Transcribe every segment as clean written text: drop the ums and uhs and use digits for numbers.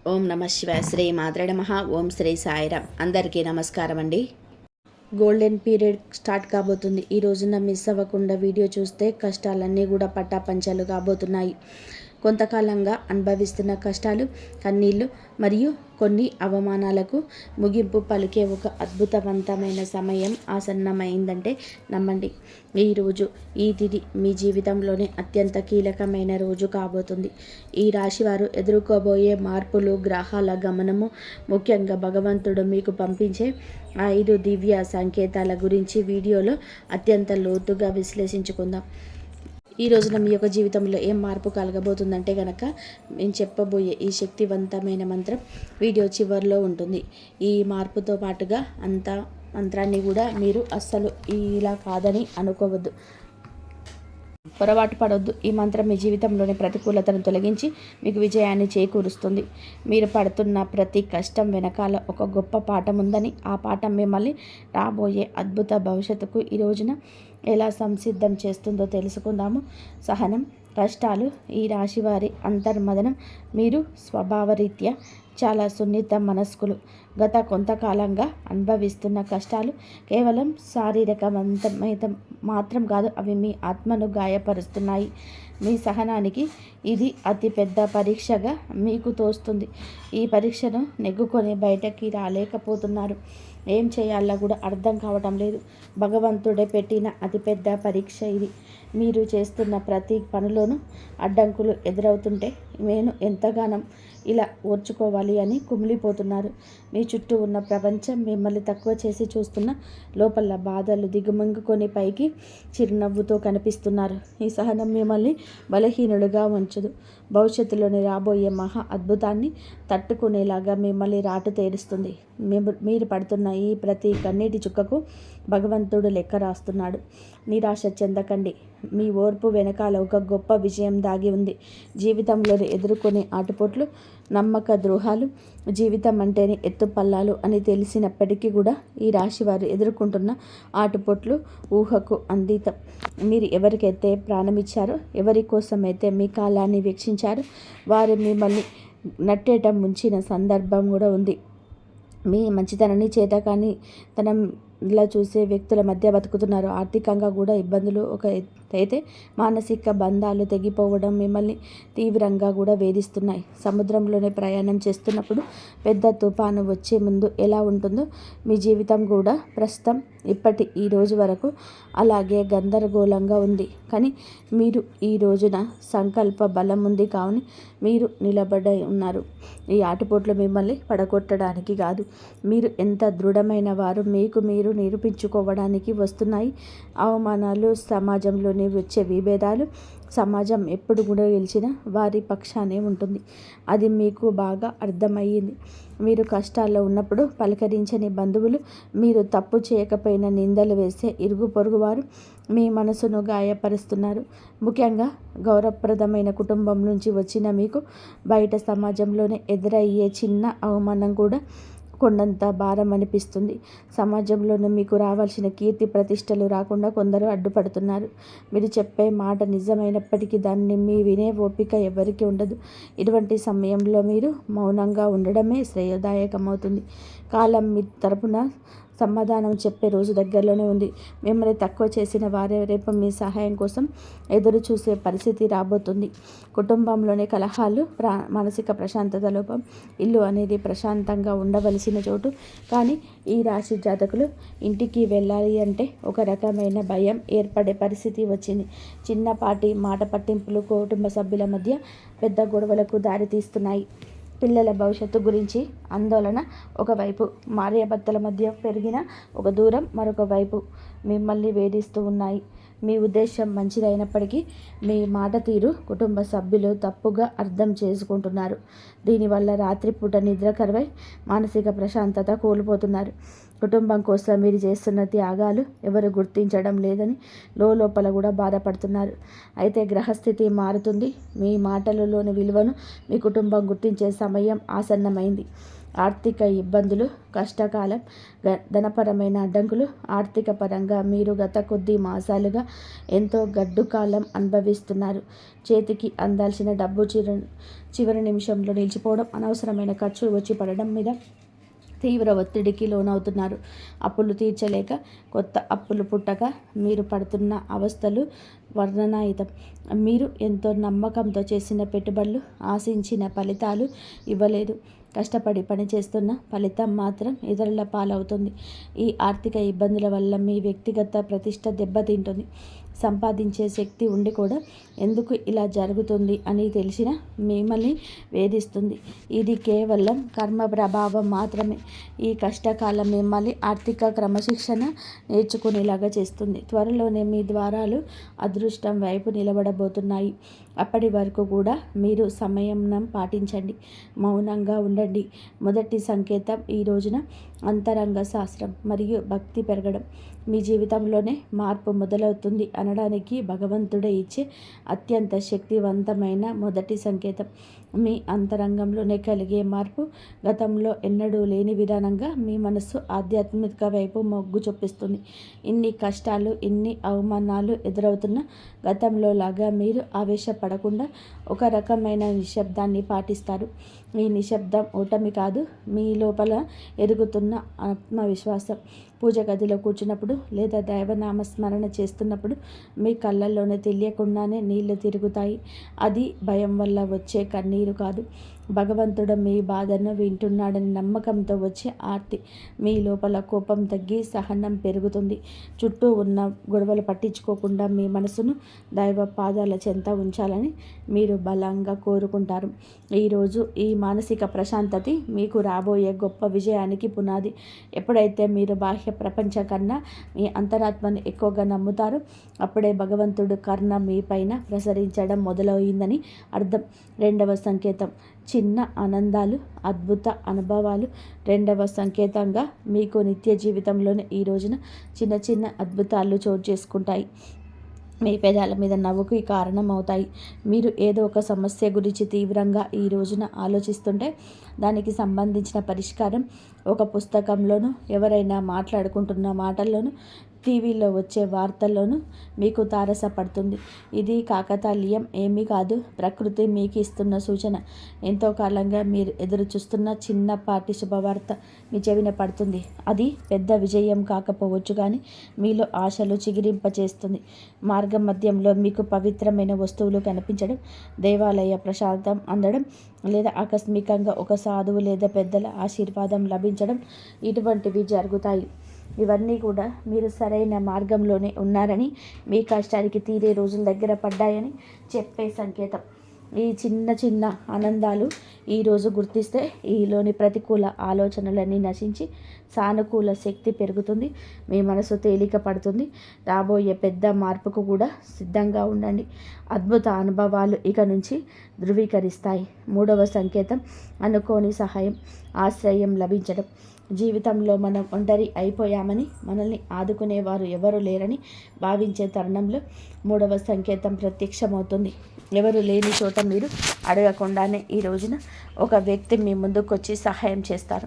ఓం నమ శివాయ. శ్రీ మాత్రే నమః. ఓం శ్రీ సాయిరామ్. అందరికీ నమస్కారం అండి. గోల్డెన్ పీరియడ్ స్టార్ట్ కాబోతుంది. ఈ రోజున మిస్ అవ్వకుండా వీడియో చూస్తే కష్టాలన్నీ కూడా పట్టాపంచలు కాబోతున్నాయి. కొంతకాలంగా అనుభవిస్తున్న కష్టాలు, కన్నీళ్లు మరియు కొన్ని అవమానాలకు ముగింపు పలికే ఒక అద్భుతవంతమైన సమయం ఆసన్నమైందంటే నమ్మండి. ఈరోజు ఈ తిథి మీ జీవితంలోనే అత్యంత కీలకమైన రోజు కాబోతుంది. ఈ రాశివారు ఎదుర్కోబోయే మార్పులు, గ్రహాల గమనము, ముఖ్యంగా భగవంతుడు మీకు పంపించే 5 దివ్య సంకేతాల గురించి వీడియోలో అత్యంత లోతుగా విశ్లేషించుకుందాం. ఈ రోజున మీ యొక్క జీవితంలో ఏం మార్పు కలగబోతుందంటే కనుక నేను చెప్పబోయే ఈ శక్తివంతమైన మంత్రం వీడియో చివరిలో ఉంటుంది. ఈ మార్పుతో పాటుగా మంత్రాన్ని కూడా మీరు అస్సలు ఇలా కాదని అనుకోవద్దు, పొరపాటు పడొద్దు. ఈ మంత్రం మీ జీవితంలోని ప్రతికూలతను తొలగించి మీకు విజయాన్ని చేకూరుస్తుంది. మీరు పడుతున్న ప్రతి కష్టం వెనకాల ఒక గొప్ప పాఠం ఉందని, ఆ పాఠం మిమ్మల్ని రాబోయే అద్భుత భవిష్యత్తుకు ఈ రోజున ఎలా సంసిద్ధం చేస్తుందో తెలుసుకుందాము. సహనం, కష్టాలు ఈ రాశివారి అంతర్మదనం. మీరు స్వభావరీత్యా చాలా సున్నిత మనస్కులు. గత కొంతకాలంగా అనుభవిస్తున్న కష్టాలు కేవలం శారీరకవంతమైన మాత్రం కాదు, అవి మీ ఆత్మను గాయపరుస్తున్నాయి. మీ సహనానికి ఇది అతిపెద్ద పరీక్షగా మీకు తోస్తుంది. ఈ పరీక్షను నెగ్గుకొని బయటకి రాలేకపోతున్నారు. ఏం చేయాలో కూడా అర్థం కావటం లేదు. భగవంతుడే పెట్టిన అతిపెద్ద పరీక్ష ఇది. మీరు చేస్తున్న ప్రతి పనిలోనూ అడ్డంకులు ఎదురవుతుంటే నేను ఎంతగానో ఇలా ఓర్చుకోవాలి అని కుమిలిపోతున్నారు. మీ చుట్టూ ఉన్న ప్రపంచం మిమ్మల్ని తక్కువ చేసి చూస్తున్న లోపల బాధలు దిగుమంగుకొని పైకి చిరునవ్వుతో కనిపిస్తున్నారు. ఈ సహనం మిమ్మల్ని బలహీనులుగా ఉంచదు. భవిష్యత్తులోని రాబోయే మహా అద్భుతాన్ని తట్టుకునేలాగా మిమ్మల్ని రాటు తేరుస్తుంది. మీరు పడుతున్న ఈ ప్రతి కన్నీటి చుక్కకు భగవంతుడు లెక్క రాస్తున్నాడు. నిరాశ చెందకండి. మీ ఓర్పు వెనకాల ఒక గొప్ప విజయం దాగి ఉంది. జీవితంలో ఎదుర్కొనే ఆటుపోట్లు, నమ్మక ద్రోహాలు, జీవితం అంటేనే ఎత్తుపల్లాలు అని తెలిసినప్పటికీ కూడా ఈ రాశివారు ఎదుర్కొంటున్న ఆటుపోట్లు ఊహకు అందితం. మీరు ఎవరికైతే ప్రాణమిచ్చారో, ఎవరి కోసమైతే మీ కాలాన్ని వీక్షించారో, వారు మిమ్మల్ని నట్టేట ముంచిన సందర్భం కూడా ఉంది. మీ మంచితనాన్ని చేతకాని తనంలా చూసే వ్యక్తుల మధ్య బతుకుతున్నారు. ఆర్థికంగా కూడా ఇబ్బందులు ఒక అయితే మానసిక బంధాలు తెగిపోవడం మిమ్మల్ని తీవ్రంగా కూడా వేధిస్తున్నాయి. సముద్రంలోనే ప్రయాణం చేస్తున్నప్పుడు పెద్ద తుఫాను వచ్చే ముందు ఎలా ఉంటుందో మీ జీవితం కూడా ప్రస్తుతం ఇప్పటి ఈ రోజు వరకు అలాగే గందరగోళంగా ఉంది. కానీ మీరు ఈ రోజున సంకల్ప బలం ఉంది కావున మీరు నిలబడి ఉన్నారు. ఈ ఆటుపోట్లు మిమ్మల్ని పడగొట్టడానికి కాదు, మీరు ఎంత దృఢమైన వారు మీకు మీరు నిరూపించుకోవడానికి వస్తున్నాయి. అవమానాలు, సమాజంలోని వచ్చే విభేదాలు, సమాజం ఎప్పుడు కూడా గెలిచిన వారి పక్షానే ఉంటుంది. అది మీకు బాగా అర్థమయ్యింది. మీరు కష్టాల్లో ఉన్నప్పుడు పలకరించని బంధువులు, మీరు తప్పు చేయకపోయినా నిందలు వేసే ఇరుగు పొరుగు వారు మీ మనసును గాయపరుస్తున్నారు. ముఖ్యంగా గౌరవప్రదమైన కుటుంబం నుంచి వచ్చిన మీకు బయట సమాజంలోనే ఎదురయ్యే చిన్న అవమానం కూడా కొండంత భారం అనిపిస్తుంది. సమాజంలోనూ మీకు రావాల్సిన కీర్తి ప్రతిష్టలు రాకుండా కొందరు అడ్డుపడుతున్నారు. మీరు చెప్పే మాట నిజమైనప్పటికీ దాన్ని వినే ఓపిక ఎవరికి ఉండదు. ఇటువంటి సమయంలో మీరు మౌనంగా ఉండడమే శ్రేయదాయకమవుతుంది. కాలం మీ తరపున సమాధానం చెప్పే రోజు దగ్గరలోనే ఉంది. మిమ్మల్ని తక్కువ చేసిన వారే రేపు మీ సహాయం కోసం ఎదురు చూసే పరిస్థితి రాబోతుంది. కుటుంబంలోని కలహాలు, మానసిక ప్రశాంతత లోపం. ఇల్లు అనేది ప్రశాంతంగా ఉండవలసిన చోటు, కానీ ఈ రాశి జాతకులు ఇంటికి వెళ్ళాలి అంటే ఒక రకమైన భయం ఏర్పడే పరిస్థితి వచ్చింది. చిన్నపాటి మాట పట్టింపులు కుటుంబ సభ్యుల మధ్య పెద్ద గొడవలకు దారితీస్తున్నాయి. పిల్లల భవిష్యత్తు గురించి ఆందోళన ఒకవైపు, భార్యాభర్తల మధ్య పెరిగిన ఒక దూరం మరొక వైపు మిమ్మల్ని వేధిస్తూ ఉన్నాయి. మీ ఉద్దేశం మంచిదైనప్పటికీ మీ మాట తీరు కుటుంబ సభ్యులు తప్పుగా అర్థం చేసుకుంటున్నారు. దీనివల్ల రాత్రిపూట నిద్ర కరువై మానసిక ప్రశాంతత కోల్పోతున్నారు. కుటుంబం కోసం మీరు చేస్తున్న త్యాగాలు ఎవరు గుర్తించడం లేదని లోపల కూడా బాధపడుతున్నారు. అయితే గ్రహస్థితి మారుతుంది. మీ మాటలలోని విలువను మీ కుటుంబం గుర్తించే సమయం ఆసన్నమైంది. ఆర్థిక ఇబ్బందులు, కష్టకాలం, ధనపరమైన అడ్డంకులు. ఆర్థిక పరంగా మీరు గత కొద్ది మాసాలుగా ఎంతో గడ్డు కాలం అనుభవిస్తున్నారు. చేతికి అందాల్సిన డబ్బు చివరి నిమిషంలో నిలిచిపోవడం, అనవసరమైన ఖర్చులు వచ్చి పడడం మీద తీవ్ర ఒత్తిడికి లోనవుతున్నారు. అప్పులు తీర్చలేక, కొత్త అప్పులు పుట్టక మీరు పడుతున్న అవస్థలు వర్ణనాతీతం. మీరు ఎంతో నమ్మకంతో చేసిన పెట్టుబడులు ఆశించిన ఫలితాలు ఇవ్వలేదు. కష్టపడి పనిచేస్తున్న ఫలితం మాత్రం ఇతరుల పాలవుతుంది. ఈ ఆర్థిక ఇబ్బందుల వల్ల మీ వ్యక్తిగత ప్రతిష్ట దెబ్బతింటుంది. సంపాదించే శక్తి ఉండి కూడా ఎందుకు ఇలా జరుగుతుంది అని తెలిసిన మిమ్మల్ని వేధిస్తుంది. ఇది కేవలం కర్మ ప్రభావం మాత్రమే. ఈ కష్టకాలం మిమ్మల్ని ఆర్థిక క్రమశిక్షణ నేర్చుకునేలాగా చేస్తుంది. త్వరలోనే మీ ద్వారాలు అదృష్టం వైపు నిలబడబోతున్నాయి. అప్పటి వరకు కూడా మీరు సంయమనం పాటించండి, మౌనంగా ఉండండి. మొదటి సంకేతం ఈ రోజున అంతరంగ శాస్త్రం మరియు భక్తి పెరగడం. మీ జీవితంలోనే మార్పు మొదలవుతుంది అనడానికి భగవంతుడే ఇచ్చే అత్యంత శక్తివంతమైన మొదటి సంకేతం. మీ అంతరంగంలోనే కలిగే మార్పు గతంలో ఎన్నడూ లేని విధానంగా మీ మనస్సు ఆధ్యాత్మిక వైపు మొగ్గు చూపిస్తుంది. ఇన్ని కష్టాలు, ఇన్ని అవమానాలు ఎదురవుతున్న గతంలో లాగా మీరు ఆవేశపడకుండా ఒక రకమైన నిశ్శబ్దాన్ని పాటిస్తారు. ఈ నిశ్శబ్దం ఓటమి కాదు, మీ లోపల ఎదుగుతున్న ఆత్మవిశ్వాసం. పూజ గదిలో కూర్చున్నప్పుడు లేదా దైవనామస్మరణ చేస్తున్నప్పుడు మీ కళ్ళల్లోనే తెలియకుండానే నీళ్లు తిరుగుతాయి. అది భయం వల్ల వచ్చే కన్నీరు కాదు, భగవంతుడు మీ బాధను వింటున్నాడని నమ్మకంతో వచ్చే ఆర్తి. మీ లోపల కోపం తగ్గి సహనం పెరుగుతుంది. చుట్టూ ఉన్న గొడవలు పట్టించుకోకుండా మీ మనసును దైవ పాదాల చెంత ఉంచాలని మీరు బలంగా కోరుకుంటారు. ఈరోజు ఈ మానసిక ప్రశాంతత మీకు రాబోయే గొప్ప విజయానికి పునాది. ఎప్పుడైతే మీరు బాహ్య ప్రపంచం కన్నా మీ అంతరాత్మను ఎక్కువగా నమ్ముతారో అప్పుడే భగవంతుడు కరుణ మీ పైన ప్రసరించడం మొదలైందని అర్థం. రెండవ సంకేతం చిన్న ఆనందాలు, అద్భుత అనుభవాలు. రెండవ సంకేతంగా మీకు నిత్య జీవితంలోనే ఈ రోజున చిన్న చిన్న అద్భుతాలు చోటు చేసుకుంటాయి. మీ పెదాల మీద నవ్వుకు కారణం అవుతాయి. మీరు ఏదో ఒక సమస్య గురించి తీవ్రంగా ఈ రోజున ఆలోచిస్తుంటే దానికి సంబంధించిన పరిష్కారం ఒక పుస్తకంలోనూ, ఎవరైనా మాట్లాడుకుంటున్న మాటల్లోనూ, టీవీలో వచ్చే వార్తల్లోనూ మీకు తారసపడుతుంది. ఇది కాకతాళీయం ఏమీ కాదు, ప్రకృతి మీకు ఇస్తున్న సూచన. ఎంతో కాలంగా మీరు ఎదురు చూస్తున్న చిన్నపాటి శుభవార్త మీ చెవిన పడుతుంది. అది పెద్ద విజయం కాకపోవచ్చు, కానీ మీలో ఆశలు చిగిరింపచేస్తుంది. మార్గం మధ్యంలో మీకు పవిత్రమైన వస్తువులు కనిపించడం, దేవాలయ ప్రసాదం అందడం, లేదా ఆకస్మికంగా ఒక సాధువు లేదా పెద్దల ఆశీర్వాదం లభించడం, ఇటువంటివి జరుగుతాయి. ఇవన్నీ కూడా మీరు సరైన మార్గంలోనే ఉన్నారని, మీ కష్టానికి తీరే రోజుల దగ్గర పడ్డాయని చెప్పే సంకేతం. ఈ చిన్న చిన్న ఆనందాలు ఈరోజు గుర్తిస్తే ఈలోని ప్రతికూల ఆలోచనలన్నీ నశించి సానుకూల శక్తి పెరుగుతుంది. మీ మనసు తేలిక పడుతుంది. రాబోయే పెద్ద మార్పుకు కూడా సిద్ధంగా ఉండండి. అద్భుత అనుభవాలు ఇక నుంచి ధృవీకరిస్తాయి. మూడవ సంకేతం అనుకోని సహాయం, ఆశ్రయం లభించడం. జీవితంలో మనం ఒంటరి అయిపోయామని, మనల్ని ఆదుకునేవారు ఎవరు లేరని భావించే తరుణంలో మూడవ సంకేతం ప్రత్యక్షమవుతుంది. ఎవరు లేని చోట మీరు అడగకుండానే ఈ రోజున ఒక వ్యక్తి మీ ముందుకు వచ్చి సహాయం చేస్తారు.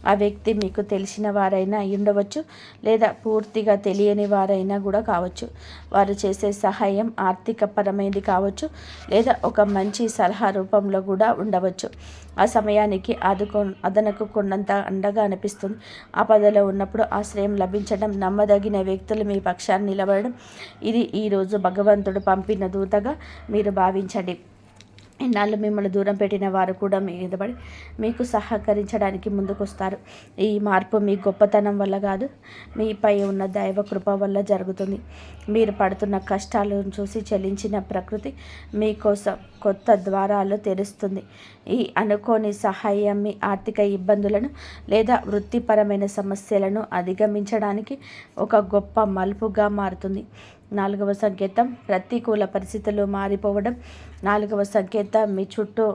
ఆ వ్యక్తి మీకు తెలిసిన వారైనా ఉండవచ్చు, లేదా పూర్తిగా తెలియని వారైనా కూడా కావచ్చు. వారు చేసే సహాయం ఆర్థిక పరమైనది కావచ్చు, లేదా ఒక మంచి సలహా రూపంలో కూడా ఉండవచ్చు. ఆ సమయానికి అదనకు కొన్నంత అండగా అనిపిస్తుంది. ఆపదలో ఉన్నప్పుడు ఆశ్రయం లభించడం, నమ్మదగిన వ్యక్తులు మీ పక్షాన్ని నిలబడడం, ఇది ఈరోజు భగవంతుడు పంపిన దూతగా మీరు భావించండి. ఇన్నాళ్ళు మిమ్మల్ని దూరం పెట్టిన వారు కూడా మీదపడి మీకు సహకరించడానికి ముందుకొస్తారు. ఈ మార్పు మీ గొప్పతనం వల్ల కాదు, మీపై ఉన్న దైవ కృప వల్ల జరుగుతుంది. మీరు పడుతున్న కష్టాలను చూసి చలించిన ప్రకృతి మీకోసం కొత్త ద్వారాలు తెరుస్తుంది. ఈ అనుకోని సహాయం మీ ఆర్థిక ఇబ్బందులను లేదా వృత్తిపరమైన సమస్యలను అధిగమించడానికి ఒక గొప్ప మలుపుగా మారుతుంది. నాలుగవ సంకేతం ప్రతికూల పరిస్థితులు మారిపోవడం. నాలుగవ సంకేతం మీ చుట్టూ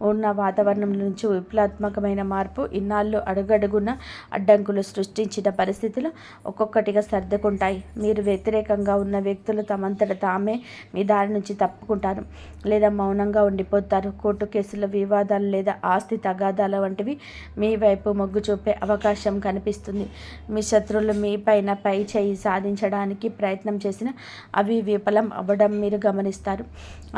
ఉన్న వాతావరణం నుంచి విప్లవాత్మకమైన మార్పు ఇన్నాళ్ళు అడుగడుగున అడ్డంకులు సృష్టించిన పరిస్థితులు ఒక్కొక్కటిగా సర్దుకుంటాయి. మీరు వ్యతిరేకంగా ఉన్న వ్యక్తులు తమంతట తామే మీ దారి నుంచి తప్పుకుంటారు లేదా మౌనంగా ఉండిపోతారు. కోర్టు కేసుల వివాదాలు లేదా ఆస్తి తగాదాల వంటివి మీ వైపు మొగ్గు చూపే అవకాశం కనిపిస్తుంది. మీ శత్రువులు మీ పైన పై చేయి సాధించడానికి ప్రయత్నం చేసిన అవి విఫలం అవ్వడం మీరు గమనిస్తారు.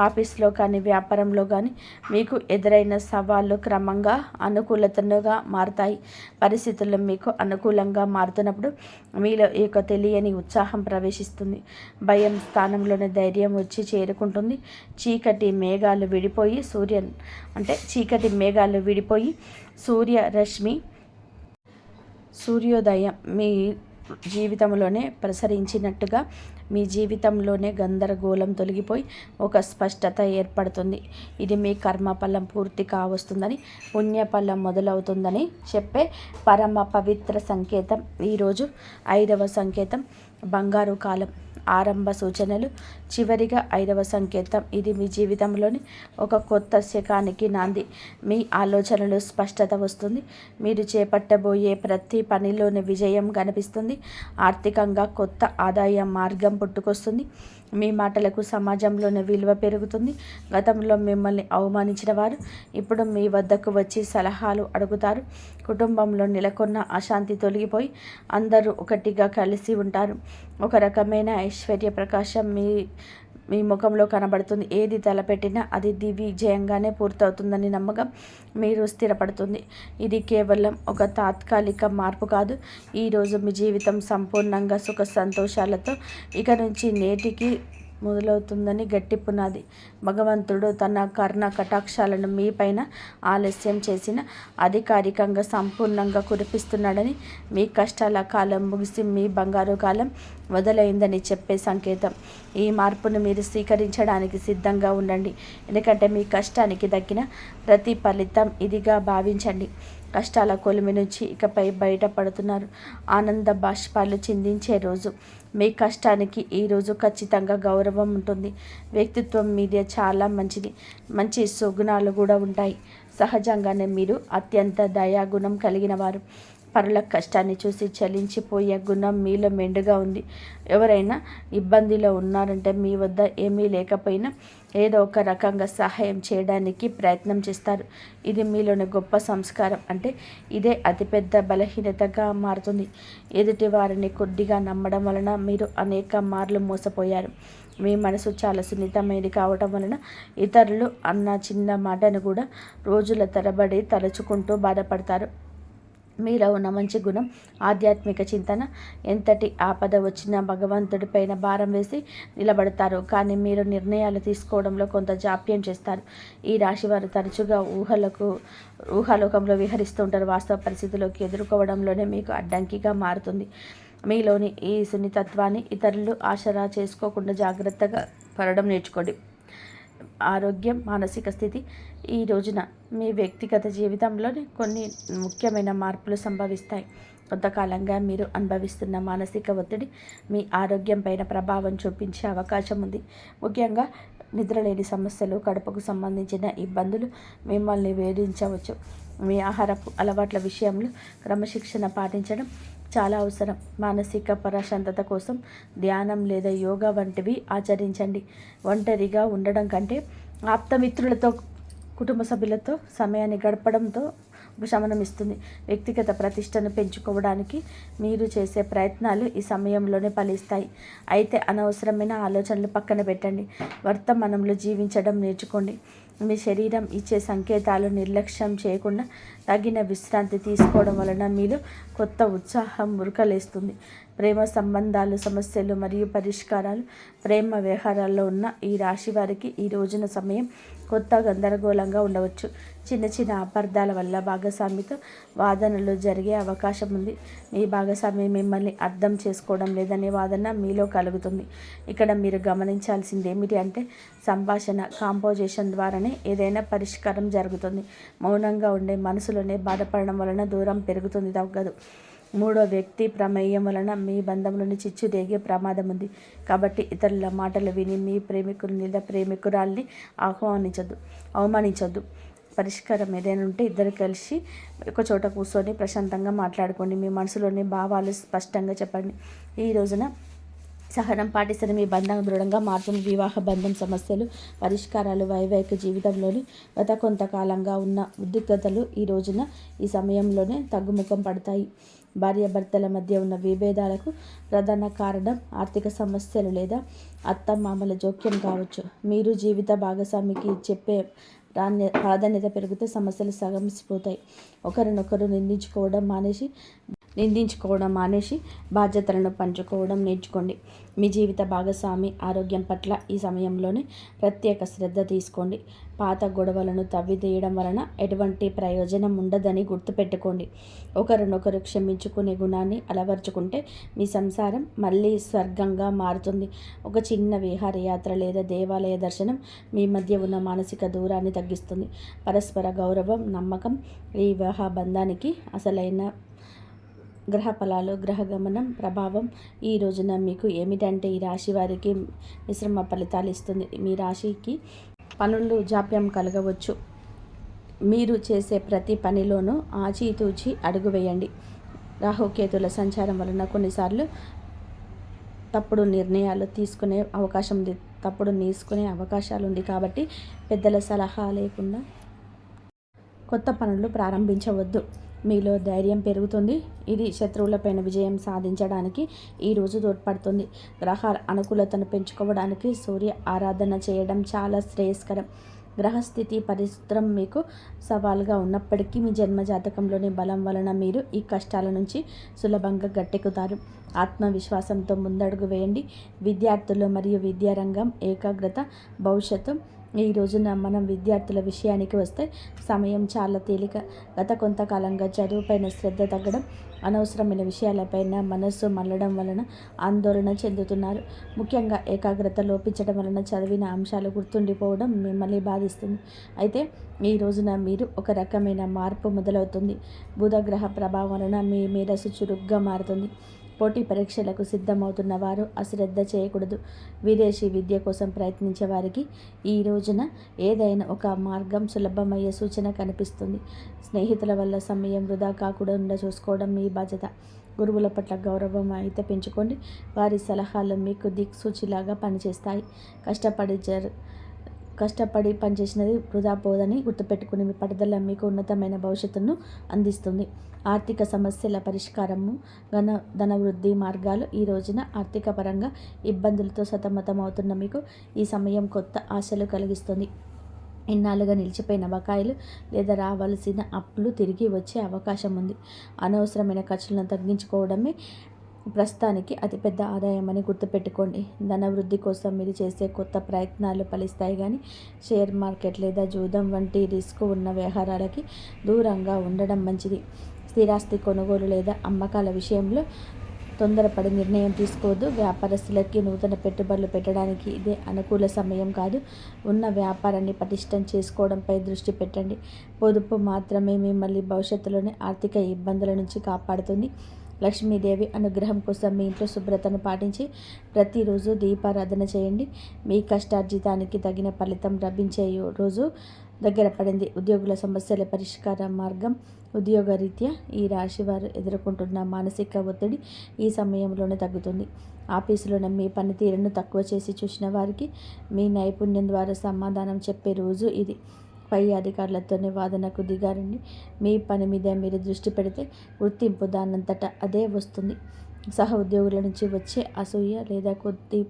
ఆఫీస్లో కానీ వ్యాపారంలో కానీ మీకు ఎదురైన సవాళ్ళు క్రమంగా అనుకూలతగా మారుతాయి. పరిస్థితులు మీకు అనుకూలంగా మారుతున్నప్పుడు మీలో ఒక తెలియని ఉత్సాహం ప్రవేశిస్తుంది. భయం స్థానంలోనే ధైర్యం వచ్చి చేరుకుంటుంది. చీకటి మేఘాలు విడిపోయి సూర్యోదయం మీ జీవితంలోనే ప్రసరించినట్టుగా మీ జీవితంలోనే గందరగోళం తొలగిపోయి ఒక స్పష్టత ఏర్పడుతుంది. ఇది మీ కర్మఫలం పూర్తి కావస్తుందని, పుణ్యఫలం మొదలవుతుందని చెప్పే పరమ పవిత్ర సంకేతం. ఈరోజు 5వ సంకేతం బంగారు కాలం. ఆరంభ సూచనలు. చివరిగా 5వ సంకేతం. ఇది మీ జీవితంలోని ఒక కొత్త శకానికి నాంది. మీ ఆలోచనలు స్పష్టత వస్తుంది. మీరు చేపట్టబోయే ప్రతి పనిలోని విజయం కనిపిస్తుంది. ఆర్థికంగా కొత్త ఆదాయ మార్గం పుట్టుకొస్తుంది. మీ మాటలకు సమాజంలోని విలువ పెరుగుతుంది. గతంలో మిమ్మల్ని అవమానించిన వారు ఇప్పుడు మీ వద్దకు వచ్చి సలహాలు అడుగుతారు. కుటుంబంలో నెలకొన్న అశాంతి తొలగిపోయి అందరూ ఒకటిగా కలిసి ఉంటారు. ఒక రకమైన ఐశ్వర్య ప్రకాశం మీ ముఖంలో కనబడుతుంది. ఏది తలపెట్టినా అది దిగ్విజయంగానే పూర్తవుతుందని నమ్మకం మీరు స్థిరపడుతుంది. ఇది కేవలం ఒక తాత్కాలిక మార్పు కాదు. ఈరోజు మీ జీవితం సంపూర్ణంగా సుఖ సంతోషాలతో ఇక నుంచి నేటికి మొదలవుతుందని గట్టి పునాది. భగవంతుడు తన కర్ణ కటాక్షాలను మీ పైన ఆలస్యం చేసిన అధికారికంగా సంపూర్ణంగా కురిపిస్తున్నాడని, మీ కష్టాల కాలం ముగిసి మీ బంగారు కాలం మొదలైందని చెప్పే సంకేతం. ఈ మార్పును మీరు స్వీకరించడానికి సిద్ధంగా ఉండండి. ఎందుకంటే మీ కష్టానికి దక్కిన ప్రతి ఫలితం ఇదిగా భావించండి. కష్టాల కొలిమి నుంచి ఇకపై బయటపడుతున్నారు. ఆనంద బాష్పాలు చిందించే రోజు. మీ కష్టానికి ఈరోజు ఖచ్చితంగా గౌరవం ఉంటుంది. వ్యక్తిత్వం మీదే చాలా మంచి సుగుణాలు కూడా ఉంటాయి. సహజంగానే మీరు అత్యంత దయాగుణం కలిగిన వారు. పరుల కష్టాన్ని చూసి చలించిపోయే గుణం మీలో మెండుగా ఉంది. ఎవరైనా ఇబ్బందిలో ఉన్నారంటే మీ వద్ద ఏమీ లేకపోయినా ఏదో ఒక రకంగా సహాయం చేయడానికి ప్రయత్నం చేస్తారు. ఇది మీలోని గొప్ప సంస్కారం. అంటే ఇదే అతిపెద్ద బలహీనతగా మారుతుంది. ఎదుటి వారిని కొద్దిగా నమ్మడం వలన మీరు అనేక మార్లు మోసపోయారు. మీ మనసు చాలా సున్నితమైనది కావటం వలన ఇతరులు అన్న చిన్న మాటను కూడా రోజుల తరబడి తలుచుకుంటూ బాధపడతారు. మీలో ఉన్న మంచి గుణం ఆధ్యాత్మిక చింతన. ఎంతటి ఆపద వచ్చినా భగవంతుడిపైన భారం వేసి నిలబడతారు. కానీ మీరు నిర్ణయాలు తీసుకోవడంలో కొంత జాప్యం చేస్తారు. ఈ రాశి వారు తరచుగా ఊహాలోకంలో విహరిస్తూ ఉంటారు. వాస్తవ పరిస్థితుల్లోకి ఎదుర్కోవడంలోనే మీకు అడ్డంకిగా మారుతుంది. మీలోని ఈ సున్నితత్వాన్ని ఇతరులు ఆసరా చేసుకోకుండా జాగ్రత్తగా పడడం నేర్చుకోండి. ఆరోగ్యం, మానసిక స్థితి. ఈ రోజున మీ వ్యక్తిగత జీవితంలోని కొన్ని ముఖ్యమైన మార్పులు సంభవిస్తాయి. కొంతకాలంగా మీరు అనుభవిస్తున్న మానసిక ఒత్తిడి మీ ఆరోగ్యం పైన ప్రభావం చూపించే అవకాశం ఉంది. ముఖ్యంగా నిద్రలేని సమస్యలు, కడుపుకు సంబంధించిన ఇబ్బందులు మిమ్మల్ని వేధించవచ్చు. మీ ఆహారపు అలవాట్ల విషయంలో క్రమశిక్షణ పాటించడం చాలా అవసరం. మానసిక ప్రశాంతత కోసం ధ్యానం లేదా యోగా వంటివి ఆచరించండి. ఒంటరిగా ఉండడం కంటే ఆప్తమిత్రులతో, కుటుంబ సభ్యులతో సమయాన్ని గడపడంతో ఉపశమనం ఇస్తుంది. వ్యక్తిగత ప్రతిష్టను పెంచుకోవడానికి మీరు చేసే ప్రయత్నాలు ఈ సమయంలోనే ఫలిస్తాయి. అయితే అనవసరమైన ఆలోచనలు పక్కన పెట్టండి. వర్తమానంలో జీవించడం నేర్చుకోండి. మీ శరీరం ఇచ్చే సంకేతాలు నిర్లక్ష్యం చేయకుండా తగిన విశ్రాంతి తీసుకోవడం వలన మీలో కొత్త ఉత్సాహం ఉరకలేస్తుంది. ప్రేమ సంబంధాలు, సమస్యలు మరియు పరిష్కారాలు. ప్రేమ వ్యవహారాల్లో ఉన్న ఈ రాశి వారికి ఈ రోజున సమయం కొత్త గందరగోళంగా ఉండవచ్చు. చిన్న చిన్న అపార్థాల వల్ల భాగస్వామితో వాదనలు జరిగే అవకాశం ఉంది. మీ భాగస్వామి మిమ్మల్ని అర్థం చేసుకోవడం లేదనే వాదన మీలో కలుగుతుంది. ఇక్కడ మీరు గమనించాల్సింది ఏమిటి అంటే సంభాషణ, కాంపోజిషన్ ద్వారానే ఏదైనా పరిష్కారం జరుగుతుంది. మౌనంగా ఉండే మనసులోనే బాధపడడం వలన దూరం పెరుగుతుంది తగ్గదు. మూడో వ్యక్తి ప్రమేయం వలన మీ బంధంలోని చిచ్చు రేగే ప్రమాదం ఉంది. కాబట్టి ఇతరుల మాటలు విని మీ ప్రేమికుని లేదా ప్రేమికురాల్ని అవమానించొద్దు. పరిష్కారం ఏదైనా ఉంటే ఇద్దరు కలిసి ఒక చోట కూర్చొని ప్రశాంతంగా మాట్లాడుకోండి. మీ మనసులోని భావాలు స్పష్టంగా చెప్పండి. ఈ రోజున సహనం పాటిస్తే మీ బంధం దృఢంగా మారుతుంది. వివాహ బంధం సమస్యలు పరిష్కారాలు, వైవాహిక జీవితంలోని గత కొంతకాలంగా ఉన్న ఉద్రిక్తతలు ఈ సమయంలోనే తగ్గుముఖం పడతాయి. భార్యాభర్తల మధ్య ఉన్న విభేదాలకు ప్రధాన కారణం ఆర్థిక సమస్యలు లేదా అత్తమామల జోక్యం కావచ్చు. మీరు జీవిత భాగస్వామికి చెప్పే ప్రాధాన్యత పెరిగితే సమస్యలు సగమిసిపోతాయి. ఒకరినొకరు నిందించుకోవడం మానేసి బాధ్యతలను పంచుకోవడం నేర్చుకోండి. మీ జీవిత భాగస్వామి ఆరోగ్యం పట్ల ఈ సమయంలోనే ప్రత్యేక శ్రద్ధ తీసుకోండి. పాత గొడవలను తవ్వితీయడం వలన ఎటువంటి ప్రయోజనం ఉండదని గుర్తుపెట్టుకోండి. ఒకరినొకరు క్షమించుకునే గుణాన్ని అలవర్చుకుంటే మీ సంసారం మళ్ళీ స్వర్గంగా మారుతుంది. ఒక చిన్న విహారయాత్ర లేదా దేవాలయ దర్శనం మీ మధ్య ఉన్న మానసిక దూరాన్ని తగ్గిస్తుంది. పరస్పర గౌరవం, నమ్మకం ఈ వివాహ బంధానికి అసలైన గ్రహ ఫలాలు. గ్రహ గమనం ప్రభావం ఈ రోజున మీకు ఏమిటంటే ఈ రాశి వారికి మిశ్రమ ఫలితాలు ఇస్తుంది. మీ రాశికి పనులు జాప్యం కలగవచ్చు. మీరు చేసే ప్రతి పనిలోనూ ఆచితూచి అడుగు వేయండి. రాహుకేతుల సంచారం వలన కొన్నిసార్లు తప్పుడు నిర్ణయాలు తీసుకునే అవకాశాలు ఉంది. కాబట్టి పెద్దల సలహా లేకుండా కొత్త పనులు ప్రారంభించవద్దు. మీలో ధైర్యం పెరుగుతుంది. ఇది శత్రువులపైన విజయం సాధించడానికి ఈరోజు తోడ్పడుతుంది. గ్రహాల అనుకూలతను పెంచుకోవడానికి సూర్య ఆరాధన చేయడం చాలా శ్రేయస్కరం. గ్రహస్థితి పరిస్థితులు మీకు సవాల్గా ఉన్నప్పటికీ మీ జన్మజాతకంలోని బలం వలన మీరు ఈ కష్టాల నుంచి సులభంగా గట్టెక్కుతారు. ఆత్మవిశ్వాసంతో ముందడుగు వేయండి. విద్యార్థులు మరియు విద్యారంగం ఏకాగ్రత భవిష్యత్తు. ఈ రోజున మనం విద్యార్థుల విషయానికి వస్తే సమయం చాలా తేలిక. గత కొంతకాలంగా చదువుపైన శ్రద్ధ తగ్గడం, అనవసరమైన విషయాలపైన మనస్సు మళ్ళడం వలన ఆందోళన చెందుతున్నారు. ముఖ్యంగా ఏకాగ్రత లోపించడం వలన చదివిన అంశాలు గుర్తుండిపోవడం మిమ్మల్ని బాధిస్తుంది. అయితే ఈ రోజున మీరు ఒక రకమైన మార్పు మొదలవుతుంది. బుధగ్రహ ప్రభావం వలన మీ మేధస్సు చురుగ్గా మారుతుంది. పోటీ పరీక్షలకు సిద్ధమవుతున్న వారు అశ్రద్ధ చేయకూడదు. విదేశీ విద్య కోసం ప్రయత్నించే వారికి ఈ రోజున ఏదైనా ఒక మార్గం సులభమయ్యే సూచన కనిపిస్తుంది. స్నేహితుల వల్ల సమయం వృధా కాకుండా చూసుకోవడం మీ బాధ్యత. గురువుల పట్ల గౌరవం అయితే పెంచుకోండి. వారి సలహాలు మీకు దిక్సూచిలాగా పనిచేస్తాయి. కష్టపడి పనిచేసినది వృధా పోదని గుర్తుపెట్టుకుని మీ పట్టుదల మీకు ఉన్నతమైన భవిష్యత్తును అందిస్తుంది. ఆర్థిక సమస్యల పరిష్కారము, ధనవృద్ధి మార్గాలు. ఈ రోజున ఆర్థిక పరంగా ఇబ్బందులతో సతమతమవుతున్న మీకు ఈ సమయం కొత్త ఆశలు కలిగిస్తుంది. ఇన్నాళ్ళుగా నిలిచిపోయిన బకాయిలు లేదా రావాల్సిన అప్పులు తిరిగి వచ్చే అవకాశం ఉంది. అనవసరమైన ఖర్చులను తగ్గించుకోవడమే ప్రస్తుతానికి అతిపెద్ద ఆదాయం అని గుర్తుపెట్టుకోండి. ధనవృద్ధి కోసం మీరు చేసే కొత్త ప్రయత్నాలు ఫలిస్తాయి. కానీ షేర్ మార్కెట్ లేదా జూదం వంటి రిస్క్ ఉన్న వ్యవహారాలకి దూరంగా ఉండడం మంచిది. స్థిరాస్తి కొనుగోలు లేదా అమ్మకాల విషయంలో తొందరపడి నిర్ణయం తీసుకోవద్దు. వ్యాపారస్తులకి నూతన పెట్టుబడులు పెట్టడానికి ఇదే అనుకూల సమయం కాదు. ఉన్న వ్యాపారాన్ని పటిష్టం చేసుకోవడంపై దృష్టి పెట్టండి. పొదుపు మాత్రమే మిమ్మల్ని భవిష్యత్తులోని ఆర్థిక ఇబ్బందుల నుంచి కాపాడుతుంది. లక్ష్మీదేవి అనుగ్రహం కోసం మీ ఇంట్లో శుభ్రతను పాటించి ప్రతిరోజు దీపారాధన చేయండి. మీ కష్టార్జితానికి తగిన ఫలితం లభించే రోజు దగ్గర పడింది. ఉద్యోగుల సమస్యల పరిష్కార మార్గం. ఉద్యోగరీత్యా ఈ రాశి వారు ఎదుర్కొంటున్న మానసిక ఒత్తిడి ఈ సమయంలోనే తగ్గుతుంది. ఆఫీసులోనే మీ పనితీరును తక్కువ చేసి చూసిన వారికి మీ నైపుణ్యం ద్వారా సమాధానం చెప్పే రోజు ఇది. పై అధికారులతోనే వాదనకు దిగారండి. మీ పని మీద మీరు దృష్టి పెడితే గుర్తింపు దానంతటా అదే వస్తుంది. సహ ఉద్యోగుల నుంచి వచ్చే అసూయ లేదా కొద్ది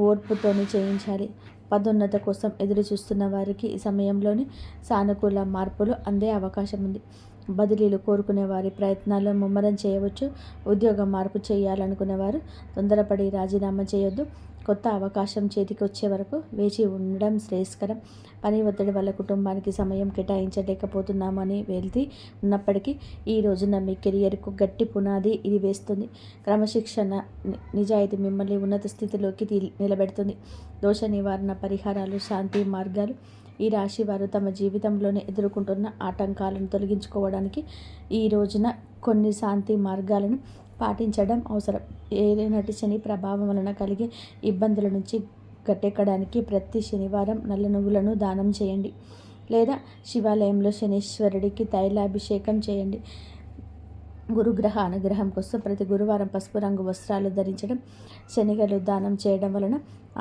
ఓర్పుతోని చేయించాలి. పదోన్నత కోసం ఎదురు చూస్తున్న వారికి ఈ సమయంలోని సానుకూల మార్పులు అందే అవకాశం ఉంది. బదిలీలు కోరుకునే వారి ప్రయత్నాలు ముమ్మరం చేయవచ్చు. ఉద్యోగ మార్పు చేయాలనుకునేవారు తొందరపడి రాజీనామా చేయొద్దు. కొత్త అవకాశం చేతికి వచ్చే వరకు వేచి ఉండడం శ్రేయస్కరం. పని ఒత్తిడి వల్ల కుటుంబానికి సమయం కేటాయించలేకపోతున్నామని వెళ్తీ ఉన్నప్పటికీ ఈ రోజున మీ కెరియర్కు గట్టి పునాది ఇది వేస్తుంది. క్రమశిక్షణ, నిజాయితీ మిమ్మల్ని ఉన్నత స్థితిలోకి నిలబెడుతుంది. దోష నివారణ పరిహారాలు, శాంతి మార్గాలు. ఈ రాశి వారు తమ జీవితంలోనే ఎదుర్కొంటున్న ఆటంకాలను తొలగించుకోవడానికి ఈ రోజున కొన్ని శాంతి మార్గాలను పాటించడం అవసరం. ఏలినాటి శని ప్రభావం వలన కలిగే ఇబ్బందుల నుంచి గట్టెక్కడానికి ప్రతి శనివారం నల్ల నువ్వులను దానం చేయండి. లేదా శివాలయంలో శనీశ్వరుడికి తైలాభిషేకం చేయండి. గురుగ్రహ అనుగ్రహం కోసం ప్రతి గురువారం పసుపు రంగు వస్త్రాలు ధరించడం, శనిగలు దానం చేయడం వలన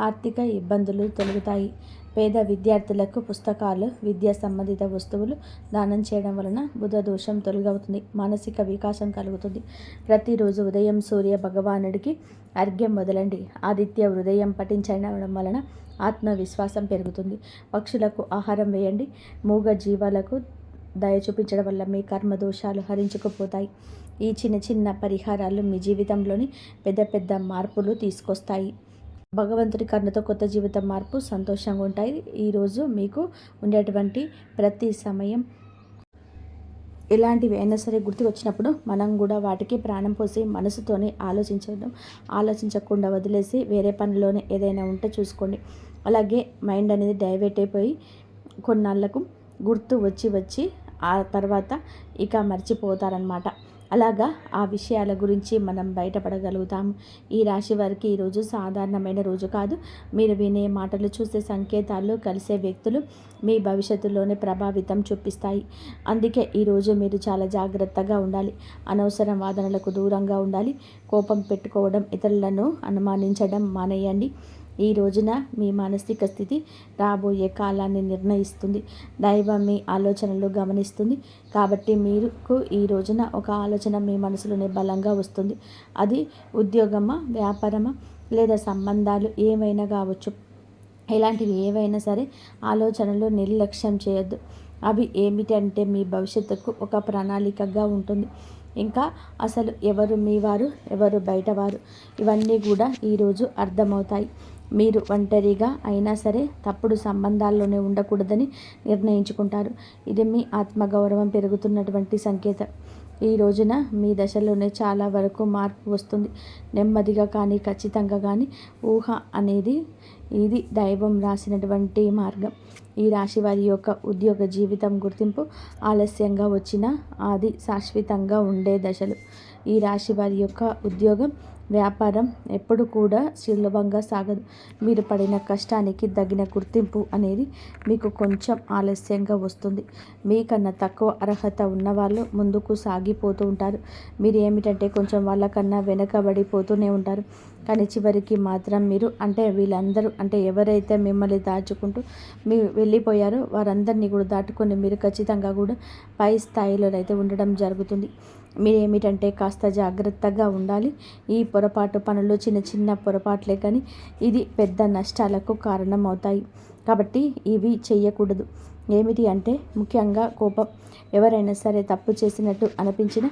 ఆర్థిక ఇబ్బందులు తొలగుతాయి. పేద విద్యార్థులకు పుస్తకాలు, విద్యా సంబంధిత వస్తువులు దానం చేయడం వలన బుధ దోషం తొలగవుతుంది, మానసిక వికాసం కలుగుతుంది. ప్రతిరోజు ఉదయం సూర్య భగవానుడికి అర్ఘ్యం వదలండి. ఆదిత్య హృదయం పఠించడం వలన ఆత్మవిశ్వాసం పెరుగుతుంది. పక్షులకు ఆహారం వేయండి. మూగ జీవాలకు దయ చూపించడం వల్ల మీ కర్మ దోషాలు హరించుకుపోతాయి. ఈ చిన్న చిన్న పరిహారాలు మీ జీవితంలోని పెద్ద పెద్ద మార్పులు తీసుకొస్తాయి. భగవంతుడి కరుణతో కొత్త జీవితం మార్పు సంతోషంగా ఉంటాయి. ఈరోజు మీకు ఉండేటువంటి ప్రతి సమయం ఎలాంటివి అయినా సరే గుర్తుకు వచ్చినప్పుడు మనం కూడా వాటికి ప్రాణం పోసి మనసుతోనే ఆలోచించకుండా వదిలేసి వేరే పనిలోనే ఏదైనా ఉంటే చూసుకోండి. అలాగే మైండ్ అనేది డైవర్ట్ అయిపోయి కొన్నాళ్ళకు గుర్తు వచ్చి ఆ తర్వాత ఇక మర్చిపోతారనమాట. అలాగా ఆ విషయాల గురించి మనం బయటపడగలుగుతాము. ఈ రాశి వారికి ఈరోజు సాధారణమైన రోజు కాదు. మీరు వినే మాటలు, చూసే సంకేతాలు, కలిసే వ్యక్తులు మీ భవిష్యత్తులోనే ప్రభావితం చూపిస్తాయి. అందుకే ఈరోజు మీరు చాలా జాగ్రత్తగా ఉండాలి. అనవసరం వాదనలకు దూరంగా ఉండాలి. కోపం పెట్టుకోవడం, ఇతరులను అనుమానించడం మానేయండి. ఈ రోజున మీ మానసిక స్థితి రాబోయే కాలాన్ని నిర్ణయిస్తుంది. దైవం మీ ఆలోచనలు గమనిస్తుంది. కాబట్టి మీకు ఈ రోజున ఒక ఆలోచన మీ మనసులోనే బలంగా వస్తుంది. అది ఉద్యోగమా, వ్యాపారమా లేదా సంబంధాలు ఏమైనా కావచ్చు. ఇలాంటివి ఏవైనా సరే ఆలోచనలు నిర్లక్ష్యం చేయొద్దు. అవి ఏమిటంటే మీ భవిష్యత్తుకు ఒక ప్రణాళికగా ఉంటుంది. ఇంకా అసలు ఎవరు మీ వారు, ఎవరు బయటవారు, ఇవన్నీ కూడా ఈరోజు అర్థమవుతాయి. మీరు ఒంటరిగా అయినా సరే తప్పుడు సంబంధాల్లోనే ఉండకూడదని నిర్ణయించుకుంటారు. ఇది మీ ఆత్మగౌరవం పెరుగుతున్నటువంటి సంకేతం. ఈ రోజున మీ దశలోనే చాలా వరకు మార్పు వస్తుంది. నెమ్మదిగా కానీ ఖచ్చితంగా కానీ ఊహ అనేది ఇది దైవం రాసినటువంటి మార్గం. ఈ రాశి వారి యొక్క ఉద్యోగ జీవితం గుర్తింపు ఆలస్యంగా వచ్చినా అది శాశ్వతంగా ఉండే దశలు. ఈ రాశి వారి యొక్క ఉద్యోగం, వ్యాపారం ఎప్పుడు కూడా సులభంగా సాగదు. మీరు పడిన కష్టానికి తగిన గుర్తింపు అనేది మీకు కొంచెం ఆలస్యంగా వస్తుంది. మీకన్నా తక్కువ అర్హత ఉన్నవాళ్ళు ముందుకు సాగిపోతూ ఉంటారు. మీరు ఏమిటంటే కొంచెం వాళ్ళకన్నా వెనకబడిపోతూనే ఉంటారు. కానీ చివరికి మాత్రం మీరు వీళ్ళందరూ ఎవరైతే మిమ్మల్ని దాచుకుంటూ మీరు వెళ్ళిపోయారో వారందరినీ కూడా దాటుకొని మీరు ఖచ్చితంగా కూడా పై స్థాయిలో అయితే ఉండడం జరుగుతుంది. మీరు ఏమిటంటే కాస్త జాగ్రత్తగా ఉండాలి. ఈ పొరపాటు పనులు చిన్న చిన్న పొరపాట్లే కానీ ఇది పెద్ద నష్టాలకు కారణం అవుతాయి. కాబట్టి ఇవి చేయకూడదు. ఏమిటి అంటే ముఖ్యంగా కోపం. ఎవరైనా సరే తప్పు చేసినట్టు అనిపించినా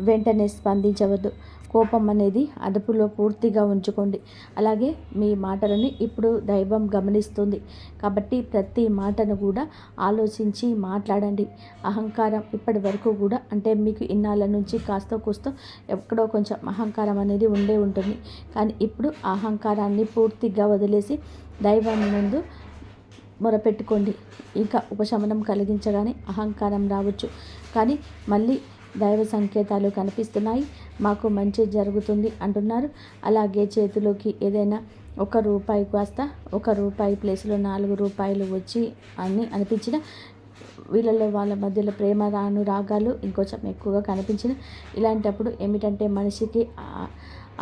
వెంటనే స్పందించవద్దు. కోపం అనేది అదుపులో పూర్తిగా ఉంచుకోండి. అలాగే మీ మాటలని ఇప్పుడు దైవం గమనిస్తుంది. కాబట్టి ప్రతి మాటను కూడా ఆలోచించి మాట్లాడండి. అహంకారం ఇప్పటి వరకు కూడా మీకు ఇన్నాళ్ళ నుంచి కాస్త కూస్తో ఎక్కడో కొంచెం అహంకారం అనేది ఉండే ఉంటుంది. కానీ ఇప్పుడు అహంకారాన్ని పూర్తిగా వదిలేసి దైవం ముందు మొరపెట్టుకోండి. ఇంకా ఉపశమనం కలిగించగానే అహంకారం రావచ్చు. కానీ మళ్ళీ దైవ సంకేతాలు కనిపిస్తున్నాయి. మాకు మంచి జరుగుతుంది అంటున్నారు. అలాగే చేతిలోకి ఏదైనా ₹1 కాస్త ₹1 ప్లేస్లో ₹4 వచ్చి అని అనిపించిన వీళ్ళలో వాళ్ళ మధ్యలో ప్రేమ రాగాలు ఇంకొంచెం ఎక్కువగా కనిపించిన ఇలాంటప్పుడు ఏమిటంటే మనిషికి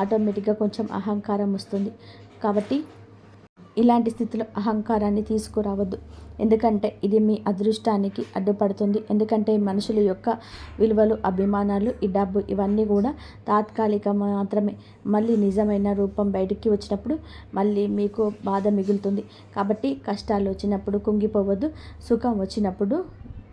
ఆటోమేటిక్గా కొంచెం అహంకారం వస్తుంది. కాబట్టి ఇలాంటి స్థితిలో అహంకారాన్ని తీసుకురావద్దు. ఎందుకంటే ఇది మీ అదృష్టానికి అడ్డుపడుతుంది. ఎందుకంటే మనుషుల యొక్క విలువలు, అభిమానాలు, ఈ డబ్బు ఇవన్నీ కూడా తాత్కాలిక మాత్రమే. మళ్ళీ నిజమైన రూపం బయటికి వచ్చినప్పుడు మళ్ళీ మీకు బాధ మిగులుతుంది. కాబట్టి కష్టాలు వచ్చినప్పుడు కుంగిపోవద్దు, సుఖం వచ్చినప్పుడు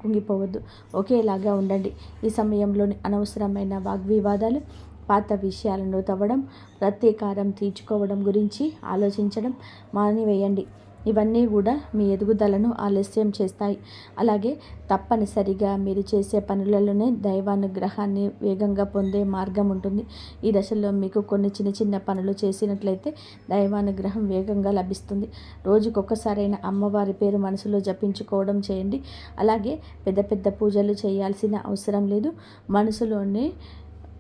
కుంగిపోవద్దు. ఒకేలాగా ఉండండి. ఈ సమయంలోని అనవసరమైన వాగ్వివాదాలు, పాత విషయాలను తవ్వడం, ప్రతీకారం తీర్చుకోవడం గురించి ఆలోచించడం మానివేయండి. ఇవన్నీ కూడా మీ ఎదుగుదలను ఆలస్యం చేస్తాయి. అలాగే తప్పనిసరిగా మీరు చేసే పనులలోనే దైవానుగ్రహాన్ని వేగంగా పొందే మార్గం ఉంటుంది. ఈ దశలో మీకు కొన్ని చిన్న చిన్న పనులు చేసినట్లయితే దైవానుగ్రహం వేగంగా లభిస్తుంది. రోజుకొకసారైన అమ్మవారి పేరు మనసులో జపించుకోవడం చేయండి. అలాగే పెద్ద పెద్ద పూజలు చేయాల్సిన అవసరం లేదు. మనసులోనే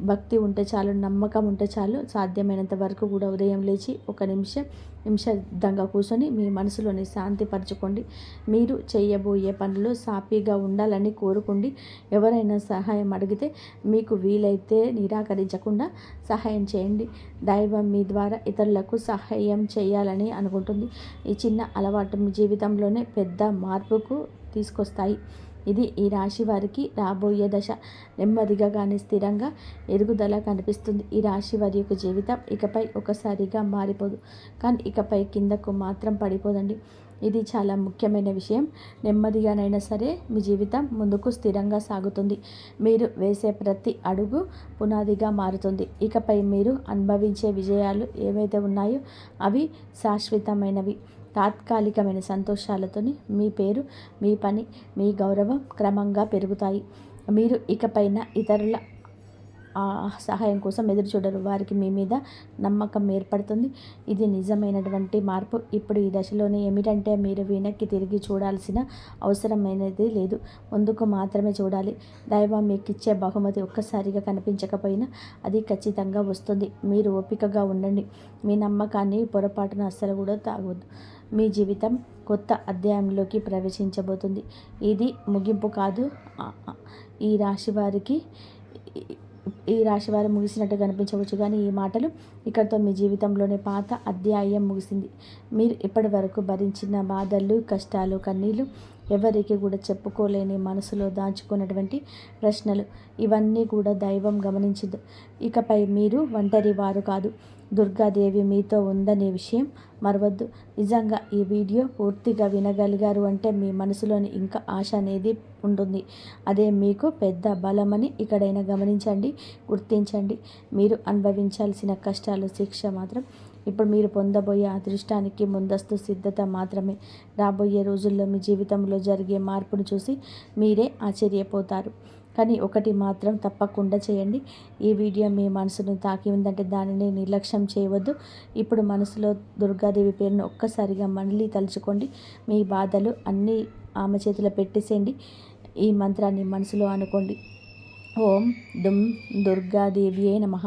భక్తి ఉంటే చాలు, నమ్మకం ఉంటే చాలు. సాధ్యమైనంత వరకు కూడా ఉదయం లేచి ఒక నిమిషంగా కూర్చొని మీ మనసులోని శాంతి పరచుకోండి. మీరు చేయబోయే పనులు సాఫీగా ఉండాలని కోరుకోండి. ఎవరైనా సహాయం అడిగితే మీకు వీలైతే నిరాకరించకుండా సహాయం చేయండి. దైవం మీ ద్వారా ఇతరులకు సహాయం చేయాలని అనుకుంటుంది. ఈ చిన్న అలవాటు మీ జీవితంలోనే పెద్ద మార్పుకు తీసుకొస్తాయి. ఇది ఈ రాశి వారికి రాబోయే దశ. నెమ్మదిగా కానీ స్థిరంగా ఎదుగుదల కనిపిస్తుంది. ఈ రాశి వారి యొక్క జీవితం ఇకపై ఒకసారిగా మారిపోదు, కానీ ఇకపై కిందకు మాత్రం పడిపోదండి. ఇది చాలా ముఖ్యమైన విషయం. నెమ్మదిగానైనా సరే మీ జీవితం ముందుకు స్థిరంగా సాగుతుంది. మీరు వేసే ప్రతి అడుగు పునాదిగా మారుతుంది. ఇకపై మీరు అనుభవించే విజయాలు ఏవైతే ఉన్నాయో అవి శాశ్వతమైనవి. తాత్కాలికమైన సంతోషాలతోని మీ పేరు, మీ పని, మీ గౌరవం క్రమంగా పెరుగుతాయి. మీరు ఇకపైన ఇతరుల సహాయం కోసం ఎదురు చూడరు. వారికి మీ మీద నమ్మకం ఏర్పడుతుంది. ఇది నిజమైనటువంటి మార్పు. ఇప్పుడు ఈ దశలోనే ఏమిటంటే మీరు వెనక్కి తిరిగి చూడాల్సిన అవసరమైనది లేదు, ముందుకు మాత్రమే చూడాలి. దైవం మీకు ఇచ్చే బహుమతి ఒక్కసారిగా కనిపించకపోయినా అది ఖచ్చితంగా వస్తుంది. మీరు ఓపికగా ఉండండి. మీ నమ్మకాన్ని పొరపాటున అస్సలు కూడా తాగవద్దు. మీ జీవితం కొత్త అధ్యాయంలోకి ప్రవేశించబోతుంది. ఇది ముగింపు కాదు. ఈ రాశి వారు ముగిసినట్టు కనిపించవచ్చు, కానీ ఈ మాటలు ఇక్కడితో మీ జీవితంలోనే పాత అధ్యాయం ముగిసింది. మీరు ఇప్పటి వరకు భరించిన బాధలు, కష్టాలు, కన్నీళ్ళు, ఎవరికి కూడా చెప్పుకోలేని మనసులో దాచుకున్నటువంటి ప్రశ్నలు, ఇవన్నీ కూడా దైవం గమనించదు. ఇకపై మీరు ఒంటరి వారు కాదు. దుర్గాదేవి మీతో ఉందనే విషయం మరవద్దు. నిజంగా ఈ వీడియో పూర్తిగా వినగలిగారు అంటే మీ మనసులోని ఇంకా ఆశ అనేది ఉంటుంది. అదే మీకు పెద్ద బలమని ఇక్కడైనా గమనించండి, గుర్తించండి. మీరు అనుభవించాల్సిన కష్టాలు, శిక్ష మాత్రం ఇప్పుడు మీరు పొందబోయే అదృష్టానికి ముందస్తు సిద్ధత మాత్రమే. రాబోయే రోజుల్లో మీ జీవితంలో జరిగే మార్పును చూసి మీరే ఆశ్చర్యపోతారు. కానీ ఒకటి మాత్రం తప్పకుండా చేయండి. ఈ వీడియో మీ మనసును తాకి ఉందంటే దానిని నిర్లక్ష్యం చేయవద్దు. ఇప్పుడు మనసులో దుర్గాదేవి పేరును ఒక్కసారిగా మళ్ళీ తలుచుకోండి. మీ బాధలు అన్నీ ఆమె చేతిలో పెట్టేసేయండి. ఈ మంత్రాన్ని మనసులో అనుకోండి. ఓం దుమ్ దుర్గాదేవియే నమః.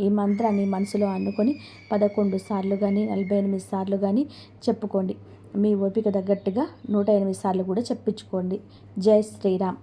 ఈ మంత్రాన్ని మనసులో అనుకొని 11 సార్లు కానీ 48 సార్లు కానీ చెప్పుకోండి. మీ ఓపిక తగ్గట్టుగా 108 సార్లు కూడా చెప్పించుకోండి. జై శ్రీరామ్.